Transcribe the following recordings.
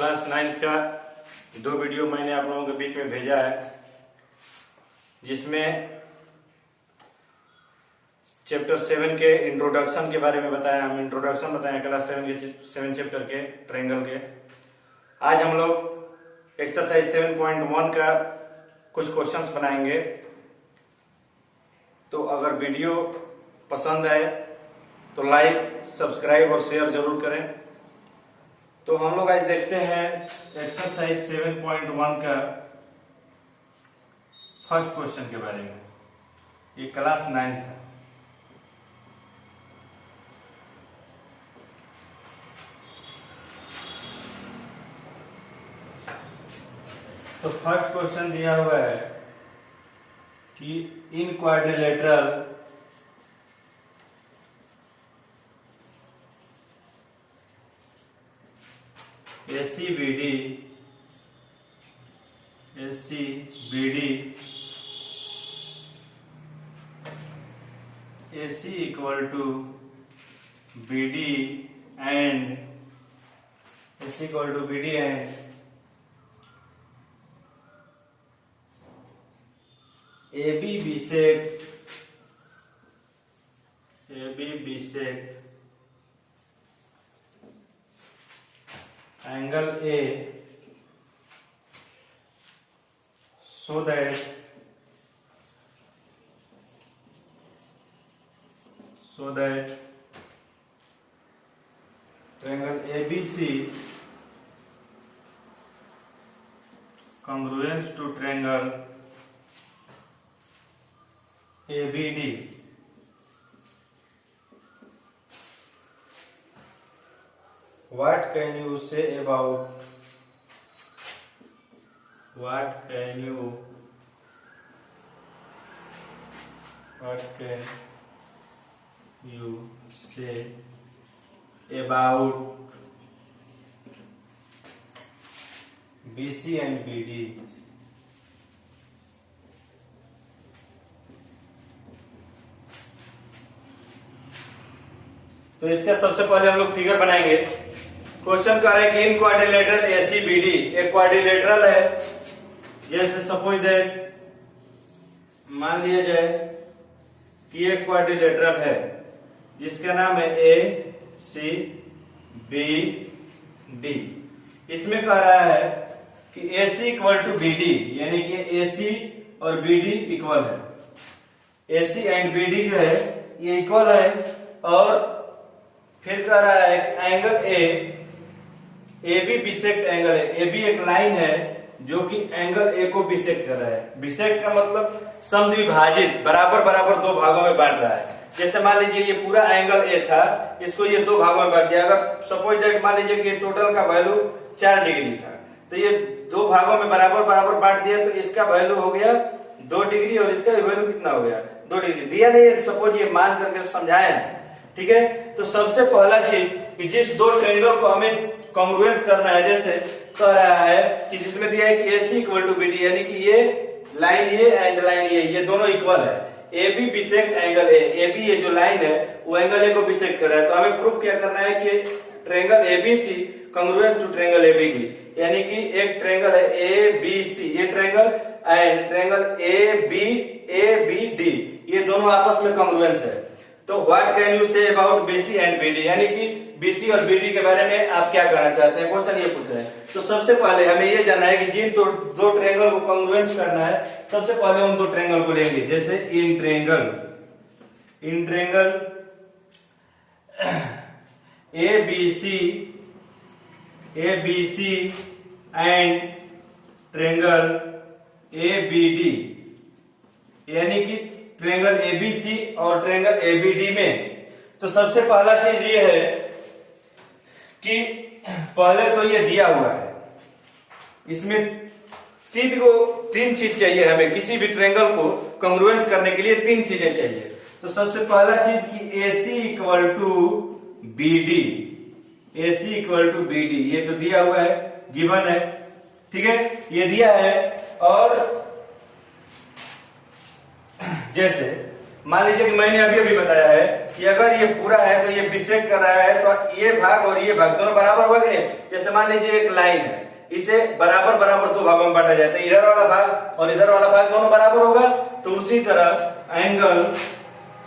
Class 9 का 2 video मैंने आप लोगों के बीच में भेजा है, जिसमें चैप्टर 7 के इंट्रोडक्शन के बारे में बताया। हम इंट्रोडक्शन बताए क्लास 7 के 7 चैप्टर के ट्रायंगल के। आज हम लोग एक्सरसाइज 7.1 का कुछ क्वेश्चंस बनाएंगे। तो अगर वीडियो पसंद आए तो लाइक, सब्सक्राइब और शेयर जरूर करें। तो हम लोग आज देखते हैं एक्सरसाइज 7.1 का फर्स्ट क्वेश्चन के बारे में। ये क्लास 9 था। तो फर्स्ट क्वेश्चन दिया हुआ है कि इन quadrilateral ACBD AC equal to BD and AC equal to BD and AB bisect angle A so that triangle ABC congruent to triangle ABD. What can you say about BC and BD? तो इसका सबसे पहले हम लोग figure बनाएंगे। Question कर रहे हैं कि इन क्वाड्रिलेटरल ACBD एक क्वाड्रिलेटरल है। जैसे सपोज दैट मान लिया जाए कि एक क्वाड्रिलेटरल है जिसका नाम है ACBD। इसमें कह रहा है कि AC इक्वल टू BD, यानी कि AC और BD इक्वल है। AC एंड BD जो है ये इक्वल है। और फिर कह रहा है कि एंगल AB बिसेक्ट एंगल है। AB एक लाइन है जो कि एंगल A को बिसेक्ट कर रहा है। बिसेक्ट का मतलब समद्विभाजित, बराबर बराबर दो भागों में बांट रहा है। जैसे मान लीजिए ये पूरा एंगल A था, इसको ये दो भागों में बांट दिया। अगर सपोज दैट मान लीजिए कि टोटल का वैल्यू 4 डिग्री था, तो ये दो भागों में बराबर बराबर बांट दिया, तो इसका वैल्यू हो गया 2 डिग्री और इसका वैल्यू कितना हो गया 2 डिग्री। दिया नहीं है, सपोज ये मान करके समझाया, ठीक है। तो सबसे पहला चीज कि जिस दो ट्रायंगल को हमें कॉन्ग्रुएंस करना है, जैसे कह रहा है कि जिसमें दिया है कि AC इक्वल टू BD, यानी कि ये लाइन ये एंड लाइन ये दोनों इक्वल है। AB bisect angle A, AB ये जो लाइन है वो एंगल A को बिसेक्ट कर रहा है। तो हमें प्रूफ क्या करना है कि triangle ABC congruence to triangle ABD, यानी कि एक ट्रायंगल है ABC, ये ट्रायंगल एंड ट्रायंगल ABD ये दोनों आपस में कॉन्ग्रुएंस है। तो what can you say about BC and BD, यानी कि BC और BD के बारे में आप क्या कहना चाहते हैं, क्वेश्चन ये पूछ रहे हैं। तो सबसे पहले हमें ये जानना है कि जिन दो ट्रायंगल को कॉन्ग्रुएंस करना है, सबसे पहले उन दो ट्रायंगल को लेंगे। जैसे in triangle ABC and triangle ABD, यानी कि ट्रायंगल ABC और ट्रायंगल ABD में। तो सबसे पहला चीज ये है कि पहले तो ये दिया हुआ है, इसमें तीन चीज चाहिए हमें। किसी भी ट्रायंगल को कॉन्ग्रुएंस करने के लिए 3 चीजें चाहिए। तो सबसे पहला चीज कि AC इक्वल टू BD, ये तो दिया हुआ है, गिवन है, ठीक है, ये दिया है। और जैसे मान लीजिए कि मैंने अभी अभी बताया है कि अगर ये पूरा है तो ये बिसेक्ट कर रहा है तो ये भाग और ये भाग दोनों बराबर होगा कि नहीं। जैसे मान लीजिए एक लाइन है, इसे बराबर बराबर दो भागों में बांटा जाता है, इधर वाला भाग और इधर वाला भाग दोनों बराबर होगा। तो उसी तरह एंगल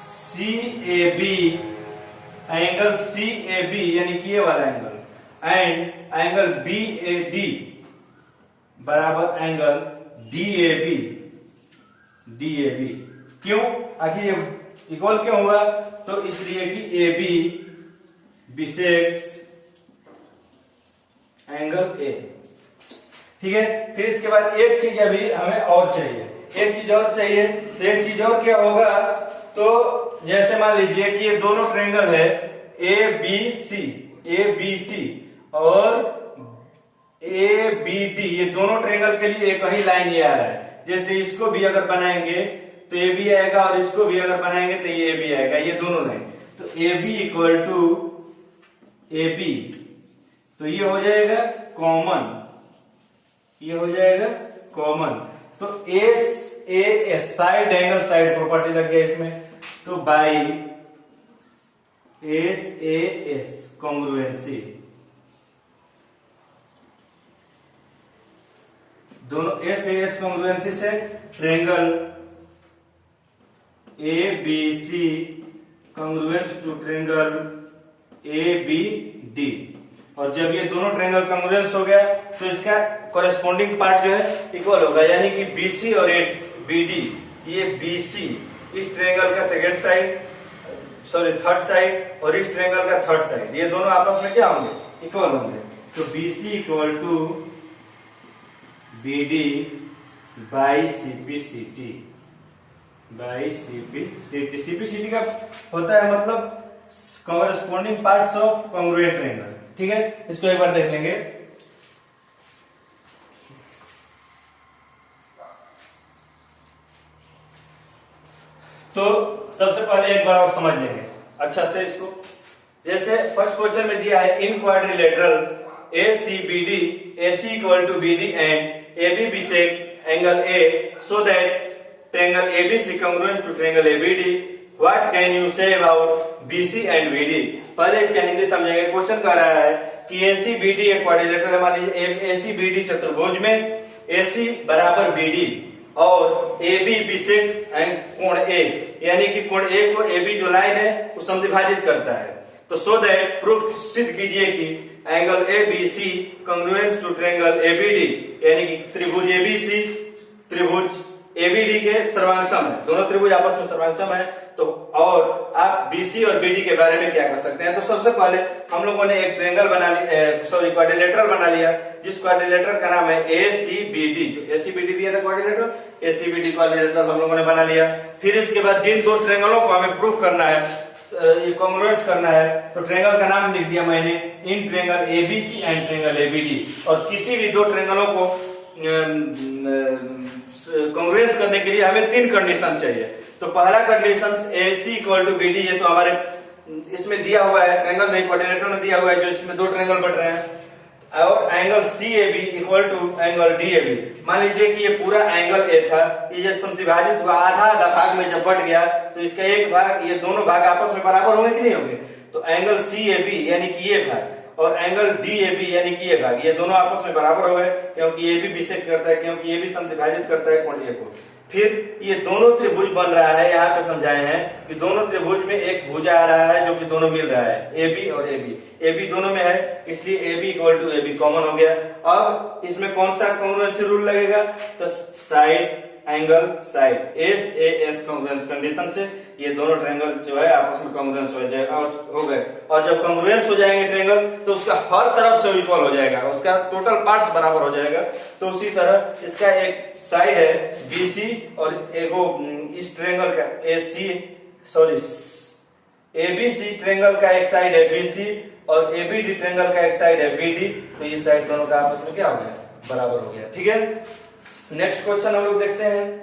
सी ए बी यानी कि ये वाला angle and angle B A D बराबर एंगल डी ए बी। क्यों? आखिर ये इक्वल क्यों हुआ? तो इसलिए कि ए बी बिसेक्ट्स एंगल ए। ठीक है, फिर इसके बाद एक चीज अभी हमें और चाहिए, एक चीज और चाहिए। तो एक चीज और क्या होगा? तो जैसे मान लीजिए कि ये दोनों ट्रायंगल है ए बी सी और ए बी डी, ये दोनों ट्रायंगल के लिए एक ही लाइन ये आ रहा है। जैसे इसको भी अगर बनाएंगे तो ए बी आएगा और इसको भी अगर बनाएंगे तो ये ए बी आएगा, ये दोनों लाइन। तो A B equal to A B, तो ये हो जाएगा कॉमन, ये हो जाएगा कॉमन। तो S side angle side property लग गया इसमें। तो बाई एस कॉन्ग्रुएंसी, दोनों एस कॉन्ग्रुएंसी से triangle A B C congruence to triangle A B D. और जब ये दोनों ट्रायंगल कॉन्ग्रुएंस हो गया तो इसका कॉरेस्पॉन्डिंग पार्ट जो है इक्वल होगा, यानी कि बीसी और बी डी, ये बीसी इस ट्रायंगल का सेकंड साइड थर्ड साइड और इस ट्रायंगल का थर्ड साइड, ये दोनों आपस में क्या होंगे? इक्वल होंगे। तो BC equal to B D by CPCT, CPCT का होता है मतलब corresponding parts of congruent triangle. ठीक है, इसको एक बार देख लेंगे। तो सबसे पहले एक बार और समझ लेंगे अच्छा से इसको। जैसे फर्स्ट क्वेश्चन में दिया है in quadrilateral A C B D, A C equal to B D and A B bisect angle A so that triangle A B C congruence to triangle A B D. What can you say about B C and B D? पहले इसका हिंदी समझेंगे। Question कह रहा है कि A C B D एक quadrilateral है, मान लीजिए ए सी बी डी चतुर्भुज में ए सी बराबर बी डी और ए बी बिसेक्ट एंड कोण ए, यानी कि कोण ए को ए बी जो लाइन है वो समद्विभाजित करता है। तो सो दैट प्रूफ सिद्ध कीजिए कि angle A B C congruence to triangle A B D, यानी कि त्रिभुज ए बी सी त्रिभुज ए बी डी के सर्वांगसम है, दोनों त्रिभुज आपस में सर्वांगसम है। तो और आप बीसी और बीडी के बारे में क्या कर सकते हैं? तो सबसे पहले हम लोगों ने एक ट्रायंगल बना लिया, सॉरी क्वाड्रिलेटरल बना लिया, जिस क्वाड्रिलेटरल का नाम है ए सी बी डी। जो ए सी बी डी दिया था quadrilateral, A C B D quadrilateral हम लोगों ने बना लिया। फिर इसके बाद जिन दो ट्रायंगलों को हमें प्रूफ करना है, ये कॉन्ग्रुएंस करना है, तो ट्रायंगल का नाम लिख दिया मैंने in triangle ABC and triangle ABD. और किसी भी दो ट्रायंगलों को कॉन्ग्रुएंस करने के लिए हमें तीन कंडीशन चाहिए। तो पहला condition A C equal to B D, ये तो हमारे इसमें दिया हुआ है, ट्रायंगल में क्वाड्रिलेटरल में दिया हुआ है, जो इसमें दो ट्रायंगल बन रहे हैं। और angle C A B equal to angle D A B. मान लीजिए कि ये पूरा एंगल ए था, ये जब समद्विभाजित हुआ आधा आधा भाग में जब बट गया तो इसका एक भाग, ये दोनों भाग आपस में बराबर होंगे कि नहीं होंगे? तो एंगल सी ए बी यानी कि ये भाग और एंगल डी ए बी यानी कि ये भाग, ये दोनों आपस में बराबर हो गए, क्योंकि ये भी बिसेक्ट करता है, क्योंकि ये भी समद्विभाजित करता है कोण ए को। फिर ये दोनों त्रिभुज बन रहा है, यहाँ पे समझाए हैं कि दोनों त्रिभुज में एक भुजा आ रहा है जो कि दोनों मिल रहा है, ए बी और ए बी, ए बी दोनों में है, इसलिए A B equal to A B common हो गया। अब इसमें कौन सा कॉन्ग्रुएंसी रूल लगेगा? तो side angle side S A S congruence condition से ये दोनों ट्रायंगल जो है आपस में कॉन्ग्रुएंस हो जाए और हो गए। और जब कॉन्ग्रुएंस हो जाएंगे ट्रायंगल तो उसका हर तरफ से इक्वल हो जाएगा, उसका टोटल पार्ट्स बराबर हो जाएगा। तो उसी तरह इसका एक साइड है बीसी और एगो इस ट्रायंगल का एबीसी ट्रायंगल का एक साइड है बीसी और एबीडी ट्रायंगल का एक साइड है बीडी। तो ये साइड दोनों का आपस में क्या हो गया? बराबर हो गया। ठीक है, नेक्स्ट क्वेश्चन हम लोग देखते हैं।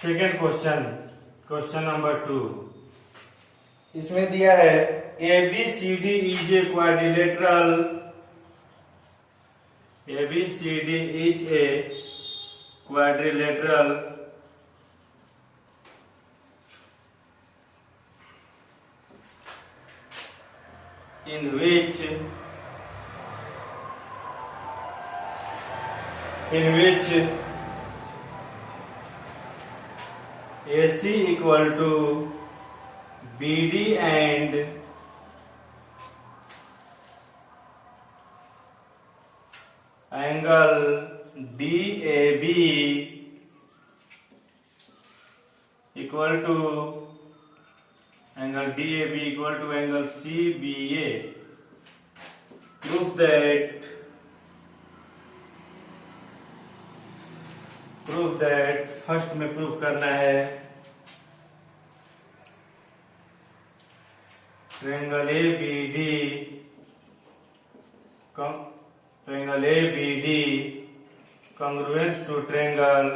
Second question, question number 2। इसमें दिया है ABCD is a quadrilateral, ABCD is a quadrilateral in which AC equal to BD and angle DAB equal to angle CBA. Prove that first में प्रूव करना है triangle ABD congruent to triangle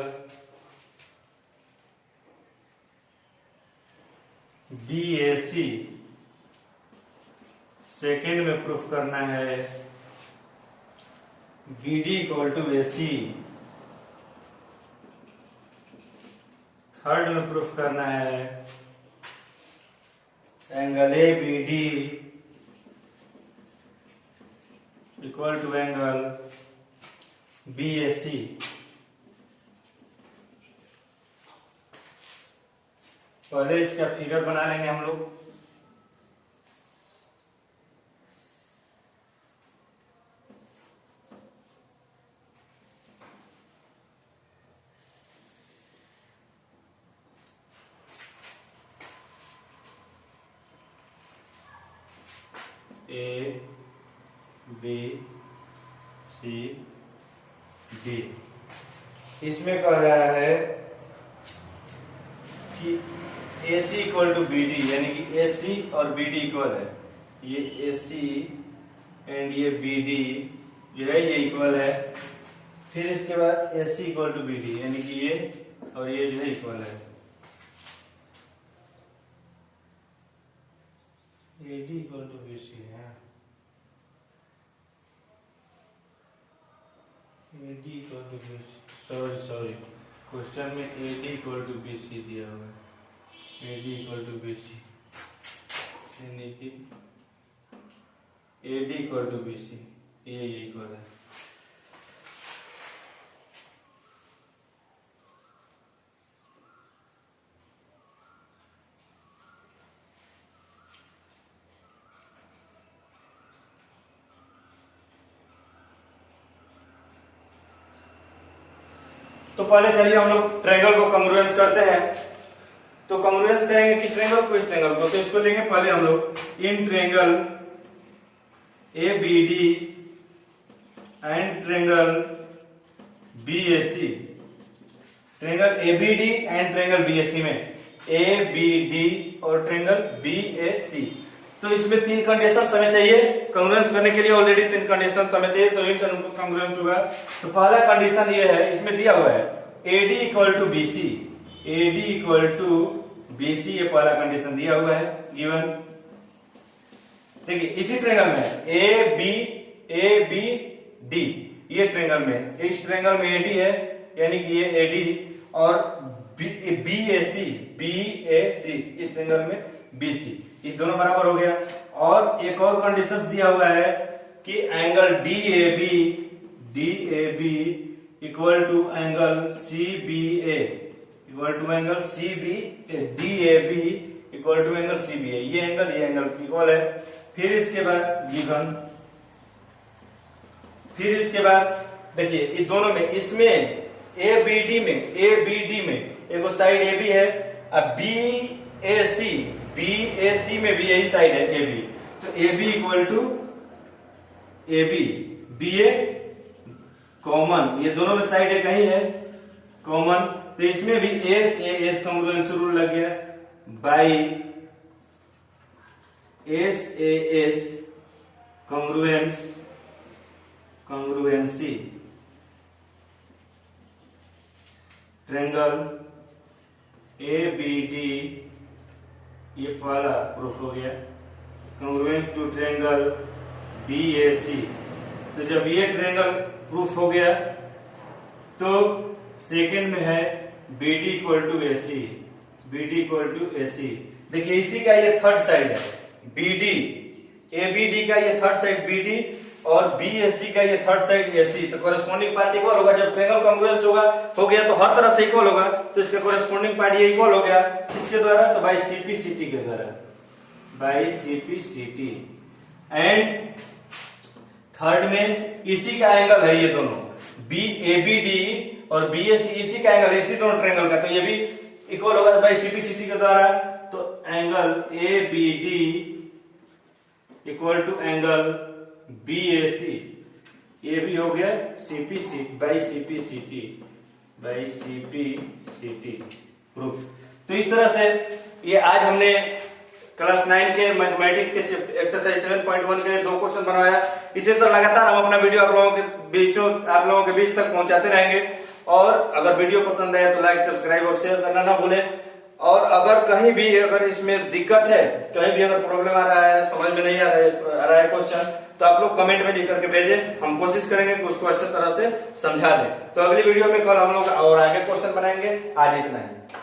BAC। Second में proof करना है BD equal to AC। Third में proof करना है angle ABD equal to angle BAC। पहले इसका फिगर बना लेंगे हम लोग। A B C D। इसमें कह रहा है कि AC इक्वल टू BD, यानी कि AC और BD इक्वल है। ये AC एंड ये BD जो है ये इक्वल है। फिर इसके बाद AC इक्वल टू BD, यानी कि ये और ये जो है इक्वल है। AD इक्वल टू BC है, AD equal to BC, sorry question में AD इक्वल टू BC दिया हुआ है। AD इक्वल टू BC यानी कि AD इक्वल टू BC, ये इक्वल है। तो पहले चलिए हम लोग ट्रायंगल को कॉन्ग्रुएंस करते हैं। तो कॉन्ग्रुएंस करेंगे किस ट्रायंगल को, इस ट्रायंगल को। तो इसको लेंगे पहले हम लोग in triangle ABD and triangle BAC। Triangle ABD and triangle BAC में ABD और ट्रायंगल BAC। तो इसमें तीन कंडीशन हमें चाहिए कॉन्ग्रुएंस करने के लिए। ऑलरेडी तीन कंडीशन हमें चाहिए, तो इनका कॉन्ग्रुएंस होगा। तो पहला कंडीशन ये है, इसमें दिया हुआ है AD equal to BC, AD equal to BC, ये पहला कंडीशन दिया हुआ है गिवन। देखिए इसी ट्रायंगल में ABD, ये ट्रायंगल में, इस ट्रायंगल में AD है यानी कि ये AD और BAC, इस ट्रायंगल में BC, इस दोनों बराबर हो गया। और एक और कंडीशन दिया हुआ है कि angle DAB equal to angle CBA equal to angle CBA, DAB equal to angle CBA, ये एंगल इक्वल है। फिर इसके बाद गिवन, फिर इसके बाद देखिए इस दोनों में, इसमें ABD में एक साइड AB है, अब BAC में भी यही साइड है AB। तो AB equal to AB, BA common, ये दोनों में साइड है कहीं है कॉमन। तो इसमें भी SAS कॉन्ग्रुएंस रूल लग गया, by SAS congruency triangle A B D ये वाला प्रूफ हो गया congruence to triangle B A C. तो जब ये ट्रायंगल प्रूफ हो गया तो सेकंड में है B D equal to A C, B D equal to A C. देखिए इसी का ये थर्ड साइड है B D, A B D का ये थर्ड साइड बी डी और बी ए सी का ये थर्ड साइड ए सी। तो कोरेस्पोंडिंग पार्ट इक्वल होगा। जब ट्रायंगल कॉन्ग्रुएंस होगा हो गया तो हर तरह से इक्वल होगा, तो इसका कोरेस्पोंडिंग पार्ट ये इक्वल हो गया किसके द्वारा, तो बाई सीपी सीटी के द्वारा, बाई सीपी सीटी। एंड थर्ड में इसी का एंगल है ये दोनों बी ए बी डी और बी ए सी, इसी का एंगल इसी दोनों ट्रायंगल का, तो ये भी इक्वल होगा बाई सीपी सीटी के द्वारा। तो angle A B D equal to angle B A C, ये भी हो गया CP C by CP CT, by CP CT proof. तो इस तरह से ये आज हमने क्लास 9 के मैथमेटिक्स के एक्सरसाइज 7.1 के 2 क्वेश्चन बनवाया। इसी तरह लगातार हम अपना वीडियो आप लोगों के बीच तक पहुंचाते रहेंगे। और अगर वीडियो पसंद आए तो लाइक सब्सक्राइब और शेयर करना ना भूलें। और अगर कहीं भी अगर इसमें दिक्कत है, कहीं भी अगर प्रॉब्लम आ रहा है, समझ में नहीं आ रहा है क्वेश्चन, तो आप लोग कमेंट में लिख करके भेजें, हम कोशिश करेंगे कि उसको अच्छी तरह से समझा दें। तो अगली वीडियो में कल हम लोग और आगे क्वेश्चन बनाएंगे। आज इतना ही।